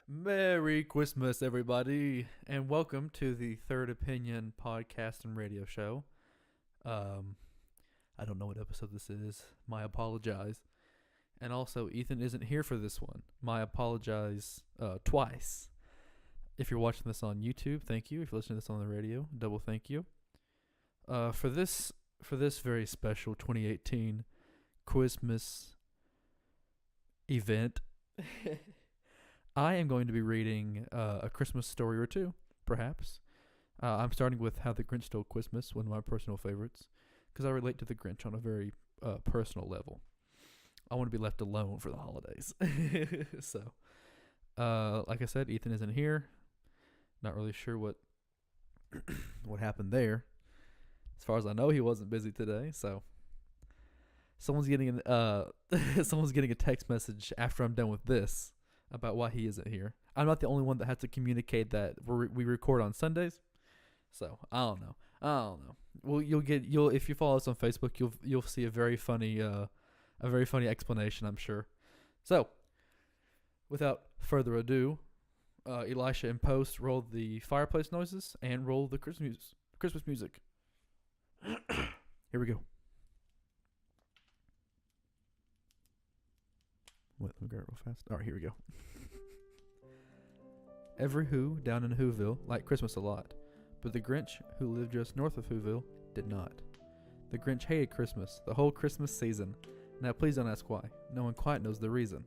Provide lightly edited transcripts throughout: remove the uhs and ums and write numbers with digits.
Merry Christmas, everybody, and welcome to the Third Opinion podcast and radio show. Um, I don't know what episode this is. My apologize. And also, Ethan isn't here for this one. My apologize twice. If you're watching this on YouTube, thank you. If you're listening to this on the radio, double thank you. For this very special 2018 Christmas event. I am going to be reading a Christmas story or two, perhaps. I'm starting with How the Grinch Stole Christmas, one of my personal favorites, because I relate to the Grinch on a very personal level. I want to be left alone for the holidays. So, like I said, Ethan isn't here. Not really sure what what happened there. As far as I know, he wasn't busy today. So, someone's getting someone's getting a text message after I'm done with this about why he isn't here. I'm not the only one that has to communicate that we record on Sundays. So I don't know. Well, you'll if you follow us on Facebook, you'll see a very funny explanation, I'm sure. So, without further ado, Elisha in post rolled the fireplace noises and rolled the Christmas music. Here we go. Wait, let me grab it real fast. All right, here we go. Every Who down in Whoville liked Christmas a lot, but the Grinch, who lived just north of Whoville, did not. The Grinch hated Christmas, the whole Christmas season. Now please don't ask why. No one quite knows the reason.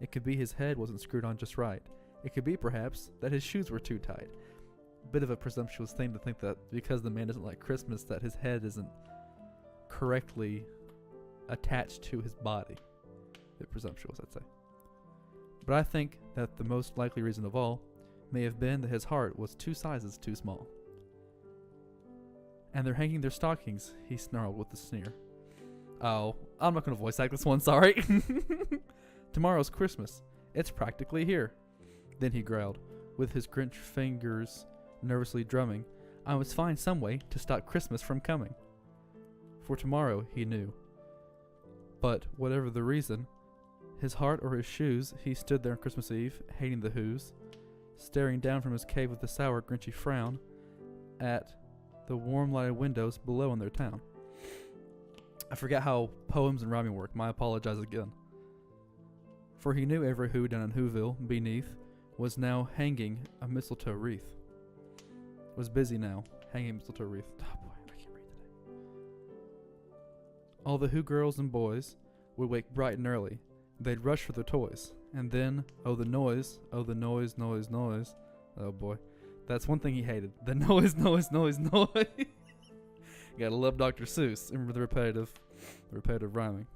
It could be his head wasn't screwed on just right. It could be, perhaps, that his shoes were too tight. Bit of a presumptuous thing to think that because the man doesn't like Christmas that his head isn't correctly attached to his body. Bit presumptuous, I'd say. But I think that the most likely reason of all may have been that his heart was 2 sizes too small. And they're hanging their stockings, he snarled with a sneer. Oh, I'm not going to voice act this one, sorry. Tomorrow's Christmas. It's practically here. Then he growled, with his Grinch fingers nervously drumming, I must find some way to stop Christmas from coming. For tomorrow, he knew. But whatever the reason, his heart or his shoes, he stood there on Christmas Eve, hating the Whos, staring down from his cave with a sour, grinchy frown at the warm lighted windows below in their town. I forgot how poems and rhyming work. My apologize again. For he knew every Who down in Whoville, beneath, was now hanging a mistletoe wreath. Was busy now, hanging a mistletoe wreath. Oh boy, I can't read today. All the Who girls and boys would wake bright and early. They'd rush for their toys. And then, oh the noise, noise. Oh boy. That's one thing he hated. The noise. Gotta love Dr. Seuss. Remember the repetitive rhyming.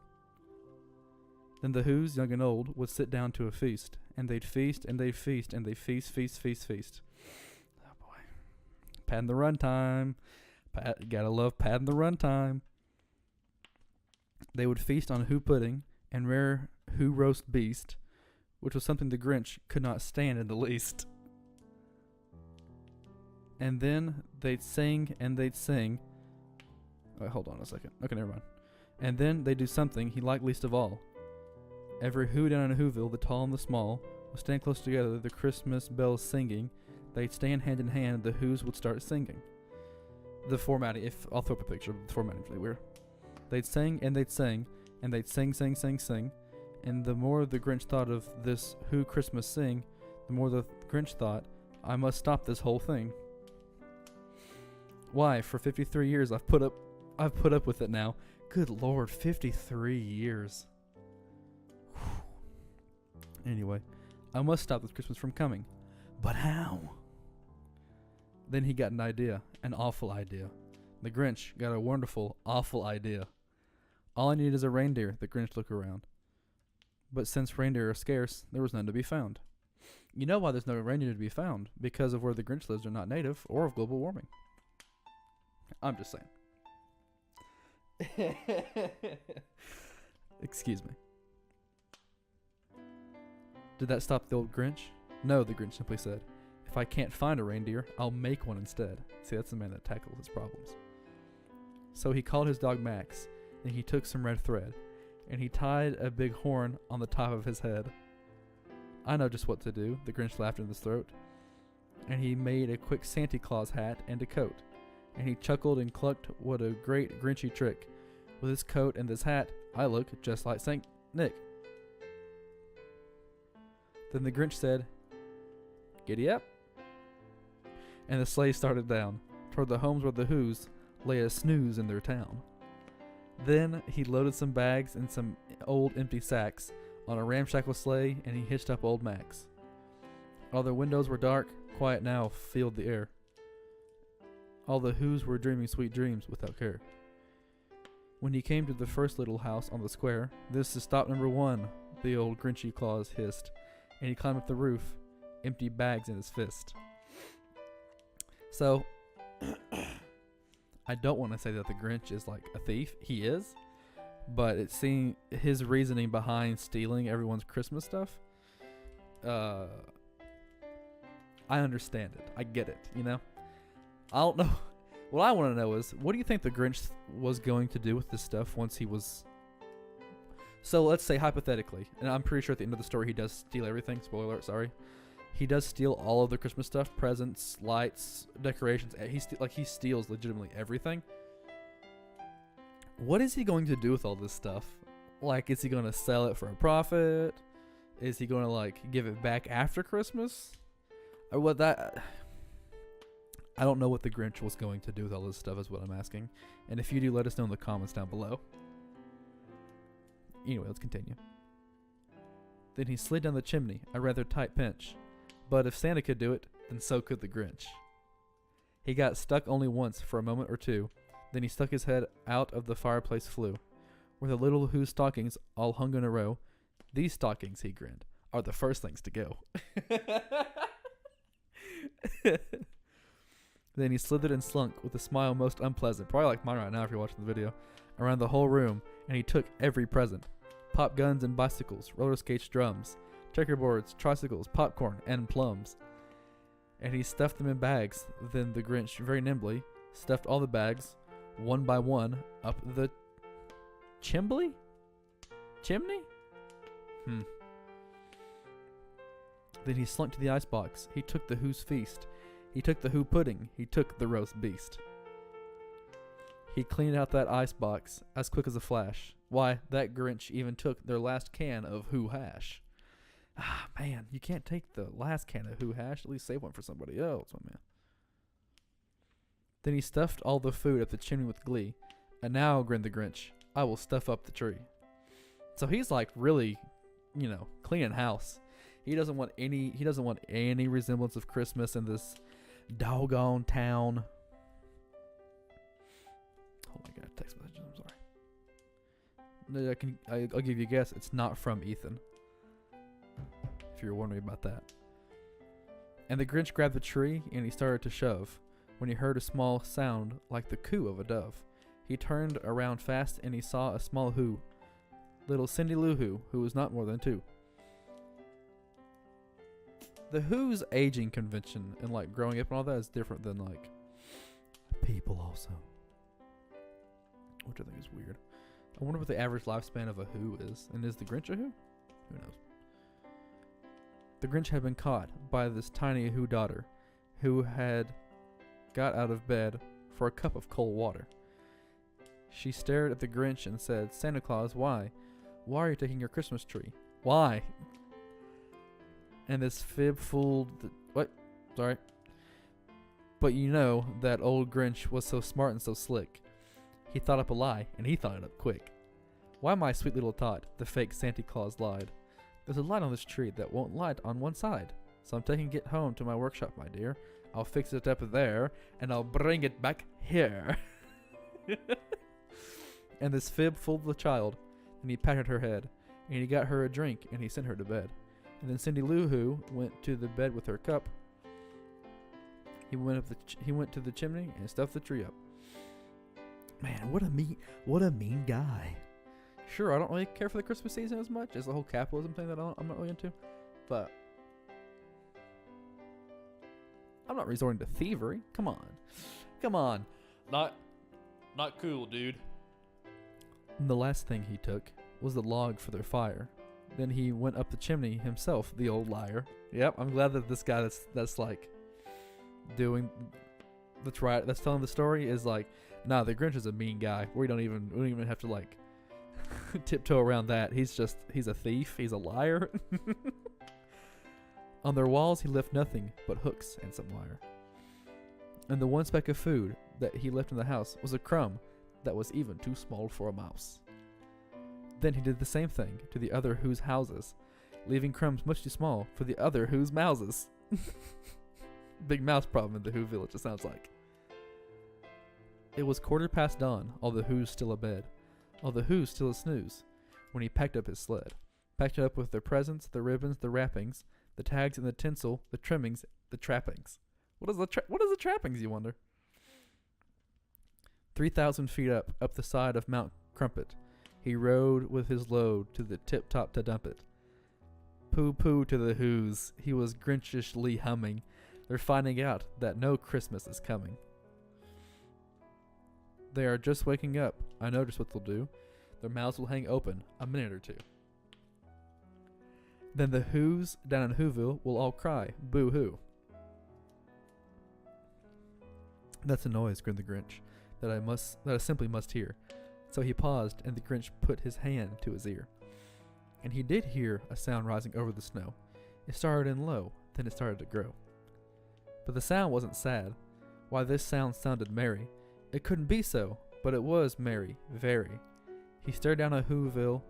Then the Whos, young and old, would sit down to a feast. And they'd feast, and they'd feast, and they'd feast. Oh boy. Padding the runtime. Gotta love padding the runtime. They would feast on Who pudding and rare Who roast beast, which was something the Grinch could not stand in the least. And then they'd sing and they'd sing. Wait, hold on a second. Okay, never mind. And then they'd do something he liked least of all. Every Who down in Whoville, the tall and the small, would stand close together, the Christmas bells singing. They'd stand hand in hand, the Whos would start singing. The formatting, I'll throw up a picture, the formatting's really weird. They'd sing and they'd sing, and they'd sing. And the more the Grinch thought of this Who Christmas sing, the more the Grinch thought, I must stop this whole thing. Why, for 53 years I've put up with it now. Good Lord, 53 years. Whew. Anyway, I must stop this Christmas from coming. But how? Then he got an idea, an awful idea. The Grinch got a wonderful, awful idea. All I need is a reindeer, the Grinch looked around. But since reindeer are scarce, there was none to be found. You know why there's no reindeer to be found? Because of where the Grinch lives are not native or of global warming. I'm just saying. Excuse me. Did that stop the old Grinch? No, the Grinch simply said. If I can't find a reindeer, I'll make one instead. See, that's the man that tackles his problems. So he called his dog Max, and he took some red thread, and he tied a big horn on the top of his head. I know just what to do, the Grinch laughed in his throat. And he made a quick Santa Claus hat and a coat. And he chuckled and clucked, what a great Grinchy trick. With this coat and this hat, I look just like Saint Nick. Then the Grinch said, "Giddy up." And the sleigh started down, toward the homes where the Who's lay a snooze in their town. Then he loaded some bags and some old empty sacks on a ramshackle sleigh, and he hitched up old Max. All the windows were dark, quiet now filled the air. All the Who's were dreaming sweet dreams without care. When he came to the first little house on the square, "This is stop number 1, the old Grinchy Claus hissed, and he climbed up the roof, empty bags in his fist. So, I don't want to say that the Grinch is like a thief. He is. But it seems his reasoning behind stealing everyone's Christmas stuff, I understand it. I get it, you know? I don't know. What I want to know is, what do you think the Grinch was going to do with this stuff once he was... So let's say hypothetically, and I'm pretty sure at the end of the story he does steal everything. Spoiler alert, sorry. He does steal all of the Christmas stuff, presents, lights, decorations. He steals legitimately everything. What is he going to do with all this stuff? Like, is he going to sell it for a profit? Is he going to, like, give it back after Christmas? Or what that... I don't know what the Grinch was going to do with all this stuff is what I'm asking. And if you do, let us know in the comments down below. Anyway, let's continue. Then he slid down the chimney, a rather tight pinch. But if Santa could do it, then so could the Grinch. He got stuck only once for a moment or two. Then he stuck his head out of the fireplace flue, where the little Who's stockings all hung in a row. "These stockings," he grinned, "are the first things to go." Then he slithered and slunk with a smile most unpleasant, probably like mine right now if you're watching the video, around the whole room, and he took every present. Pop guns and bicycles, roller skates, drums, checkerboards, tricycles, popcorn, and plums. And he stuffed them in bags. Then the Grinch very nimbly stuffed all the bags, one by one, up the chimney? Then he slunk to the icebox. He took the Who's feast. He took the Who pudding. He took the roast beast. He cleaned out that icebox as quick as a flash. Why, that Grinch even took their last can of Who hash. Ah, man, you can't take the last can of Who hash. At least save one for somebody else, my man. Then he stuffed all the food up the chimney with glee. "And now," grinned the Grinch, "I will stuff up the tree." So he's like really, cleaning house. He doesn't want any resemblance of Christmas in this doggone town. Oh my god, text messages, I'm sorry. I'll give you a guess. It's not from Ethan. If you're wondering about that. And the Grinch grabbed the tree and he started to shove, when he heard a small sound like the coo of a dove. He turned around fast and he saw a small Who, little Cindy Lou who was not more than 2. The Who's aging convention and like growing up and all that is different than like people also, which I think is weird. I wonder what the average lifespan of a Who is, and is the Grinch a Who? Who knows? The Grinch had been caught by this tiny Who daughter, who had got out of bed for a cup of cold water. She stared at the Grinch and said, "Santa Claus, why? Why are you taking your Christmas tree? Why?" And this fib fooled Sorry. But that old Grinch was so smart and so slick. He thought up a lie, and he thought it up quick. "Why, my sweet little tot," the fake Santa Claus lied. "There's a light on this tree that won't light on one side. So I'm taking it home to my workshop, my dear. I'll fix it up there, and I'll bring it back here." And this fib fooled the child, and he patted her head, and he got her a drink, and he sent her to bed. And then Cindy Lou Who went to the bed with her cup. He went to the chimney and stuffed the tree up. Man, what a mean guy. Sure, I don't really care for the Christmas season as much as the whole capitalism thing that I'm not really into, but I'm not resorting to thievery. Come on, not cool, dude. And the last thing he took was the log for their fire. Then he went up the chimney himself, the old liar. Yep, I'm glad that this guy that's like doing that's telling the story is like, nah, the Grinch is a mean guy. We don't even have to like tiptoe around that. He's a thief. He's a liar. On their walls he left nothing but hooks and some wire. And the one speck of food that he left in the house was a crumb that was even too small for a mouse. Then he did the same thing to the other Who's houses, leaving crumbs much too small for the other Who's mouses. Big mouse problem in the Who village, it sounds like. It was 1/4 dawn, all the Who's still abed, all the Who's still a snooze, when he packed up his sled. Packed it up with their presents, the ribbons, the wrappings, the tags and the tinsel, the trimmings, the trappings. What is the trappings, you wonder? 3,000 feet up the side of Mount Crumpet, he rode with his load to the tip-top to dump it. Pooh-pooh to the Who's, he was grinchishly humming. They're finding out that no Christmas is coming. They are just waking up. I notice what they'll do. Their mouths will hang open a minute or two. Then the Who's down in Whoville will all cry, boo-hoo. That's a noise, grinned the Grinch, that I simply must hear. So he paused, and the Grinch put his hand to his ear. And he did hear a sound rising over the snow. It started in low, then it started to grow. But the sound wasn't sad. Why, this sound sounded merry. It couldn't be so, but it was merry, very. He stared down at Whoville.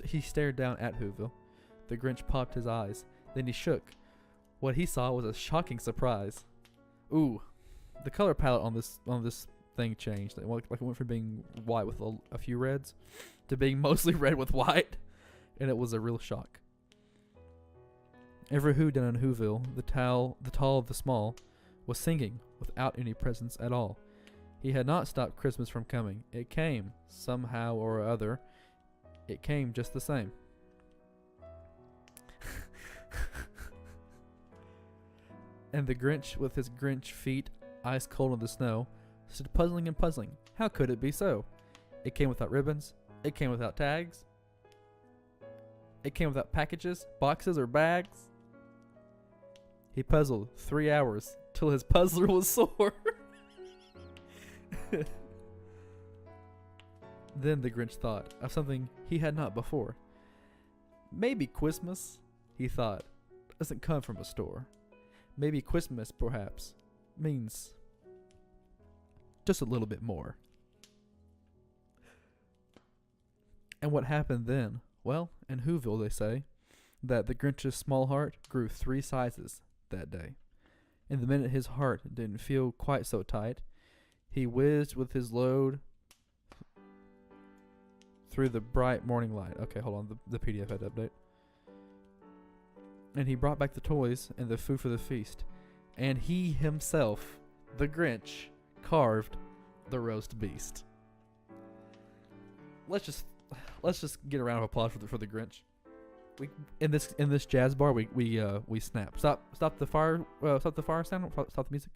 He stared down at Whoville. The Grinch popped his eyes. Then he shook. What he saw was a shocking surprise. Ooh, the color palette on this thing changed. It went from being white with a few reds to being mostly red with white, and it was a real shock. Every Who down in Whoville, the tall, the small, was singing without any presents at all. He had not stopped Christmas from coming. It came somehow or other. It came just the same. And the Grinch, with his Grinch feet ice cold in the snow, stood puzzling and puzzling. How could it be so? It came without ribbons. It came without tags. It came without packages, boxes, or bags. He puzzled 3 hours till his puzzler was sore. Then the Grinch thought of something he had not before. Maybe Christmas, he thought, doesn't come from a store. Maybe Christmas, perhaps, means just a little bit more. And what happened then? Well, in Whoville they say that the Grinch's small heart grew 3 sizes that day. And the minute his heart didn't feel quite so tight, he whizzed with his load through the bright morning light. Okay, hold on, the PDF had to update. And he brought back the toys and the food for the feast. And he himself, the Grinch, carved the roast beast. Let's just get a round of applause for the Grinch. We in this jazz bar we snap. Stop the fire sound. Stop the music.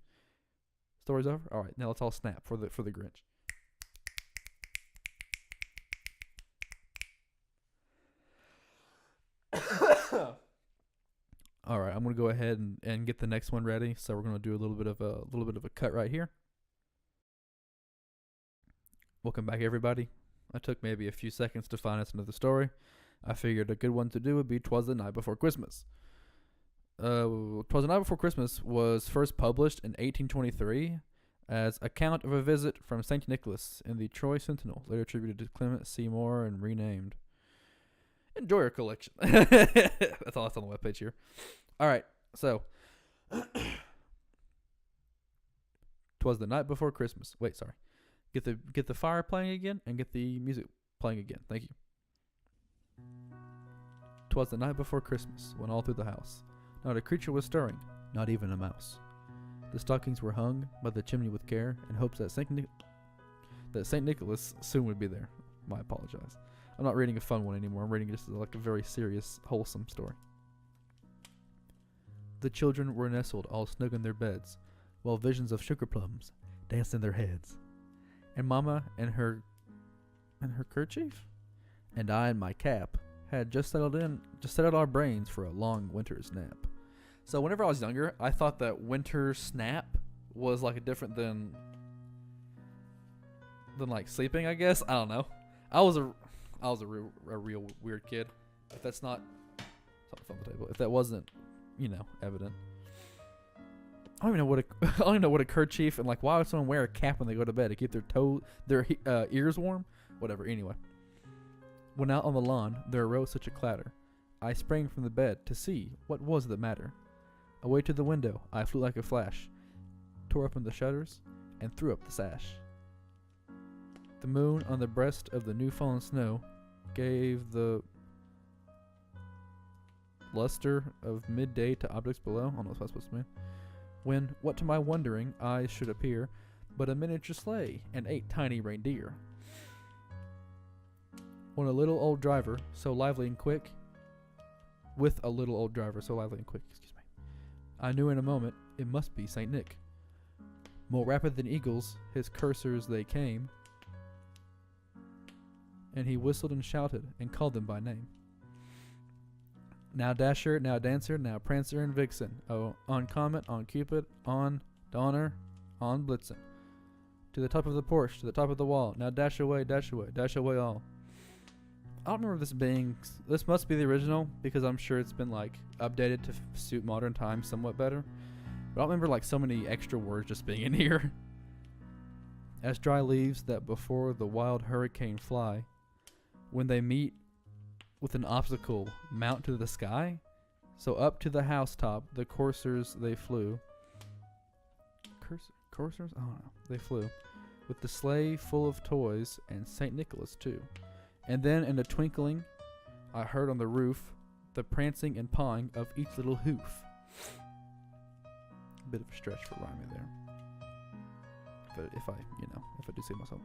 Story's over. All right, now let's all snap for the Grinch. All right, I'm gonna go ahead and get the next one ready. So we're gonna do a little bit of a cut right here. Welcome back, everybody. I took maybe a few seconds to find us another story. I figured a good one to do would be "'Twas the Night Before Christmas." "'Twas the Night Before Christmas" was first published in 1823 as account of a visit from St. Nicholas in the Troy Sentinel, later attributed to Clement Seymour and renamed. Enjoy your collection. That's all that's on the webpage here. All right, so "'Twas the Night Before Christmas." Wait, sorry. Get the fire playing again and get the music playing again. Thank you. "'Twas the night before Christmas, when all through the house not a creature was stirring, not even a mouse. The stockings were hung by the chimney with care, in hopes that Saint Nicholas soon would be there. I apologize. I'm not reading a fun one anymore. I'm reading just like a very serious, wholesome story. The children were nestled all snug in their beds, while visions of sugar plums danced in their heads. And Mama in her kerchief, and I in my cap, had just settled our brains for a long winter's nap. So whenever I was younger, I thought that winter snap was like a different than like sleeping, I guess. I don't know. I was a real weird kid. If that's not something on the table, if that wasn't, evident. I don't even know what a kerchief and like why would someone wear a cap when they go to bed to keep their ears warm? Whatever. Anyway, when out on the lawn there arose such a clatter, I sprang from the bed to see what was the matter. Away to the window I flew like a flash, tore open the shutters, and threw up the sash. The moon on the breast of the new fallen snow gave the luster of midday to objects below. I don't know what that's supposed to mean. When, what to my wondering eyes should appear, but a miniature sleigh and 8 tiny reindeer. When a little old driver, so lively and quick, I knew in a moment it must be Saint Nick. More rapid than eagles, his coursers they came, and he whistled and shouted and called them by name. Now Dasher, now Dancer, now Prancer and Vixen. Oh, on Comet, on Cupid, on Donner, on Blitzen. To the top of the porch, to the top of the wall. Now dash away all. I don't remember this must be the original, because I'm sure it's been like updated to suit modern times somewhat better. But I don't remember like so many extra words just being in here. As dry leaves that before the wild hurricane fly, when they meet with an obstacle mount to the sky, so up to the housetop the coursers they flew. Coursers? I don't know. They flew, with the sleigh full of toys and St. Nicholas too. And then in a twinkling I heard on the roof the prancing and pawing of each little hoof. Bit of a stretch for rhyming there. But if I do say myself.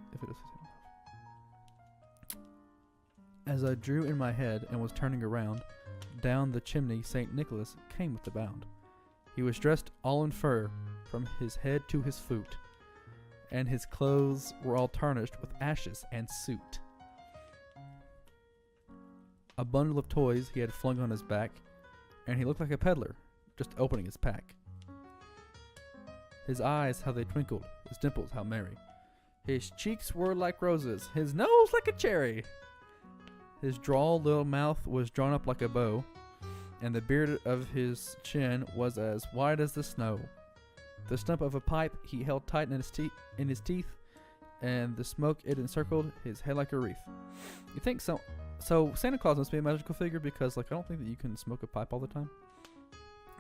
As I drew in my head and was turning around, down the chimney St. Nicholas came with a bound. He was dressed all in fur, from his head to his foot, and his clothes were all tarnished with ashes and soot. A bundle of toys he had flung on his back, and he looked like a peddler, just opening his pack. His eyes, how they twinkled, his dimples, how merry. His cheeks were like roses, his nose like a cherry. His droll little mouth was drawn up like a bow, and the beard of his chin was as white as the snow. The stump of a pipe he held tight in his teeth, and the smoke it encircled his head like a wreath. You think so? So Santa Claus must be a magical figure, because I don't think that you can smoke a pipe all the time.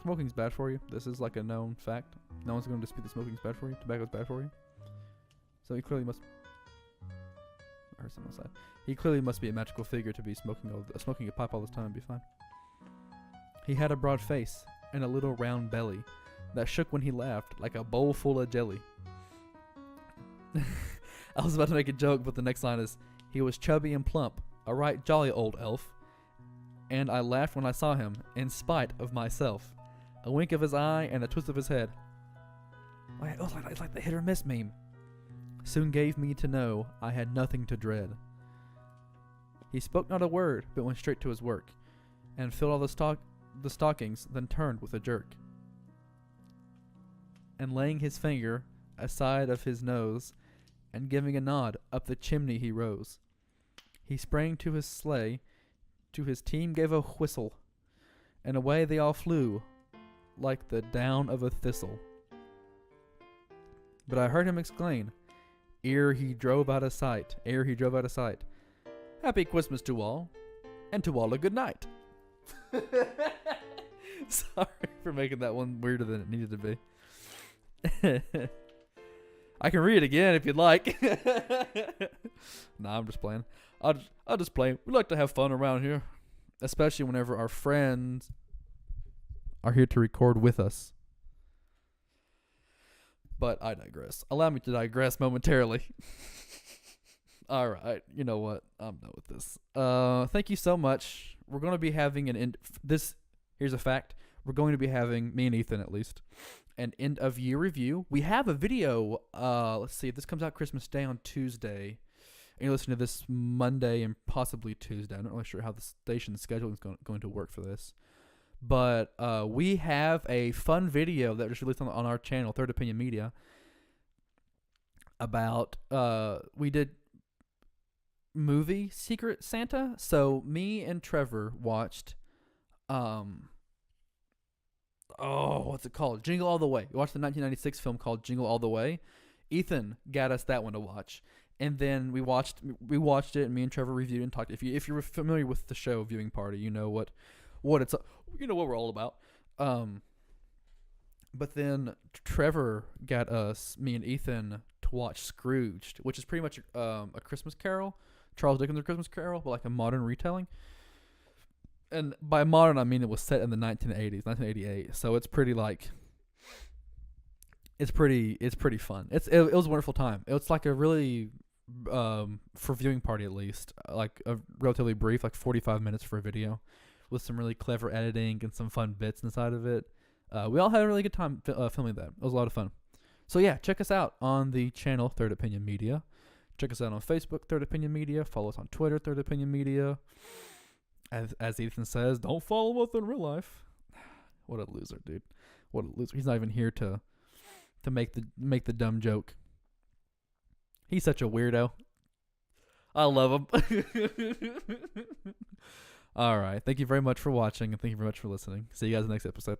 Smoking's bad for you. This is like a known fact. No one's going to dispute that smoking's bad for you. Tobacco's bad for you. So he clearly must. I heard someone outside. He clearly must be a magical figure to be smoking a pipe all the time and be fine. He had a broad face and a little round belly that shook when he laughed like a bowl full of jelly. I was about to make a joke, but the next line is, he was chubby and plump, a right jolly old elf, and I laughed when I saw him, in spite of myself. A wink of his eye and a twist of his head. It's like the hit or miss meme. Soon gave me to know I had nothing to dread. He spoke not a word, but went straight to his work, and filled all the stockings, then turned with a jerk. And laying his finger aside of his nose, and giving a nod, up the chimney he rose. He sprang to his sleigh, to his team gave a whistle, and away they all flew, like the down of a thistle. But I heard him exclaim, ere he drove out of sight, Happy Christmas to all, and to all a good night. Sorry for making that one weirder than it needed to be. I can read it again if you'd like. Nah, I'm just playing. I'll just play. We like to have fun around here, especially whenever our friends are here to record with us. But I digress. Allow me to digress momentarily. All right. You know what? I'm done with this. Thank you so much. We're going to be having here's a fact. We're going to be having, me and Ethan at least, an end of year review. We have a video. Let's see if this comes out Christmas Day on Tuesday. and you're listening to this Monday and possibly Tuesday. I'm not really sure how the station's scheduling is going to work for this. But we have a fun video that was released on our channel, Third Opinion Media, about we did movie Secret Santa. So me and Trevor watched what's it called? Jingle All the Way. We watched the 1996 film called Jingle All the Way. Ethan got us that one to watch. And then we watched it, and me and Trevor reviewed it and talked. If you're familiar with the show Viewing Party, you know what it's, you know what we're all about. But then Trevor got us, me and Ethan, to watch Scrooged, which is pretty much a Christmas Carol, Charles Dickens' Christmas Carol, but like a modern retelling. And by modern, I mean it was set in the 1980s, 1988. So it's pretty like, it's pretty fun. It was a wonderful time. It was like a really, for Viewing Party at least, like a relatively brief, like 45 minutes for a video, with some really clever editing and some fun bits inside of it. We all had a really good time filming that. It was a lot of fun. So yeah, check us out on the channel Third Opinion Media. Check us out on Facebook, Third Opinion Media. Follow us on Twitter, Third Opinion Media. As Ethan says, don't follow us in real life. What a loser, dude. What a loser. He's not even here to make the dumb joke. He's such a weirdo. I love him. All right. Thank you very much for watching, and thank you very much for listening. See you guys in the next episode.